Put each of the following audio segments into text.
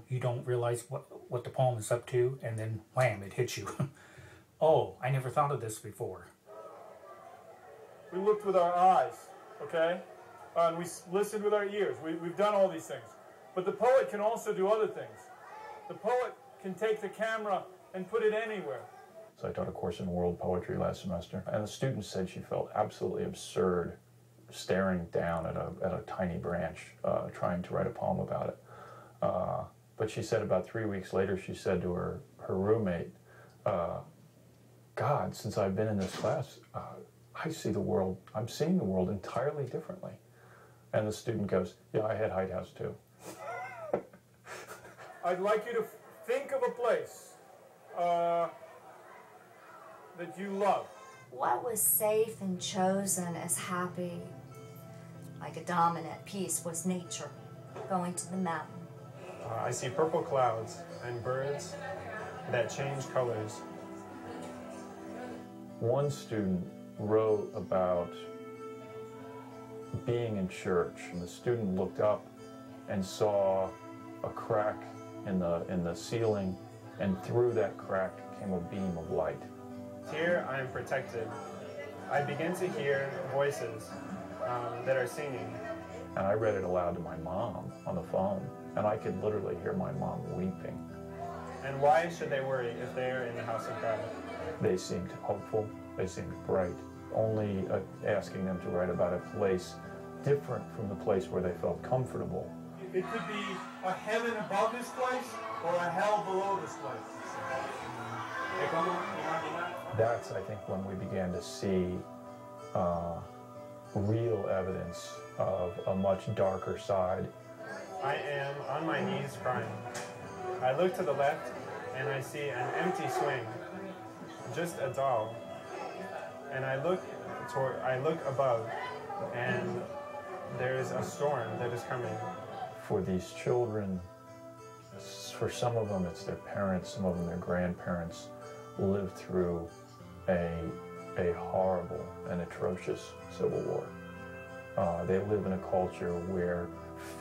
You don't realize what the poem is up to, and then wham, it hits you. Oh, I never thought of this before. We looked with our eyes, okay? And we listened with our ears. We've done all these things. But the poet can also do other things. The poet can take the camera and put it anywhere. So I taught a course in world poetry last semester, and the student said she felt absolutely absurd staring down at a tiny branch, trying to write a poem about it. But she said about 3 weeks later, she said to her roommate, God, since I've been in this class, I'm seeing the world entirely differently. And the student goes, yeah, I had White House too. I'd like you to think of a place that you love. What was safe and chosen as happy, like a dominant piece, was nature, going to the mountain. I see purple clouds and birds that change colors. One student wrote about being in church, and the student looked up and saw a crack in the ceiling, and through that crack came a beam of light. Here I am protected. I begin to hear voices that are singing. And I read it aloud to my mom on the phone, and I could literally hear my mom weeping. And why should they worry if they are in the house of God? They seemed hopeful, they seemed bright. Only asking them to write about a place different from the place where they felt comfortable. It could be a heaven above this place or a hell below this place. That's, I think, when we began to see real evidence of a much darker side. I am on my knees crying. I look to the left and I see an empty swing, just a doll. And I look above, and there's a storm that is coming. For these children, for some of them it's their parents, some of them their grandparents, lived through a horrible and atrocious civil war. They live in a culture where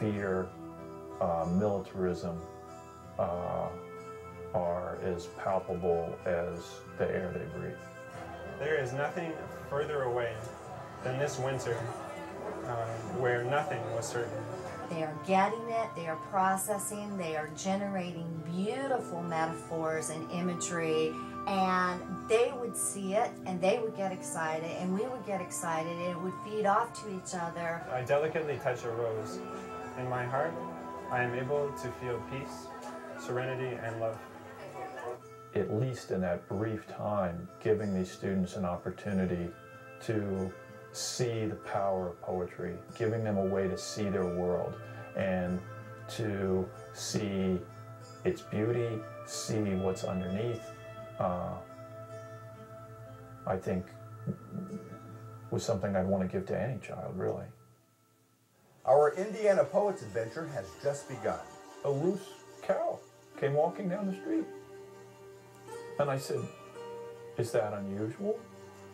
fear, militarism are as palpable as the air they breathe. There is nothing further away than this winter where nothing was certain. They are getting it, they are processing, they are generating beautiful metaphors and imagery, and they would see it and they would get excited and we would get excited and it would feed off to each other. I delicately touch a rose. In my heart, I am able to feel peace, serenity, and love. At least in that brief time, giving these students an opportunity to see the power of poetry, giving them a way to see their world and to see its beauty, see what's underneath, I think was something I'd want to give to any child, really. Our Indiana Poets Adventure has just begun. A loose cow came walking down the street. And I said, is that unusual?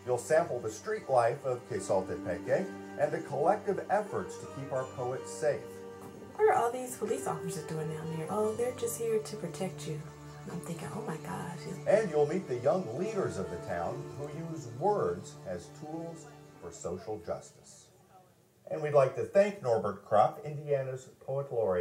You'll sample the street life of Quesaltepeque and the collective efforts to keep our poets safe. What are all these police officers doing down there? Oh, they're just here to protect you. I'm thinking, oh my gosh. And you'll meet the young leaders of the town who use words as tools for social justice. And we'd like to thank Norbert Krupp, Indiana's Poet Laureate.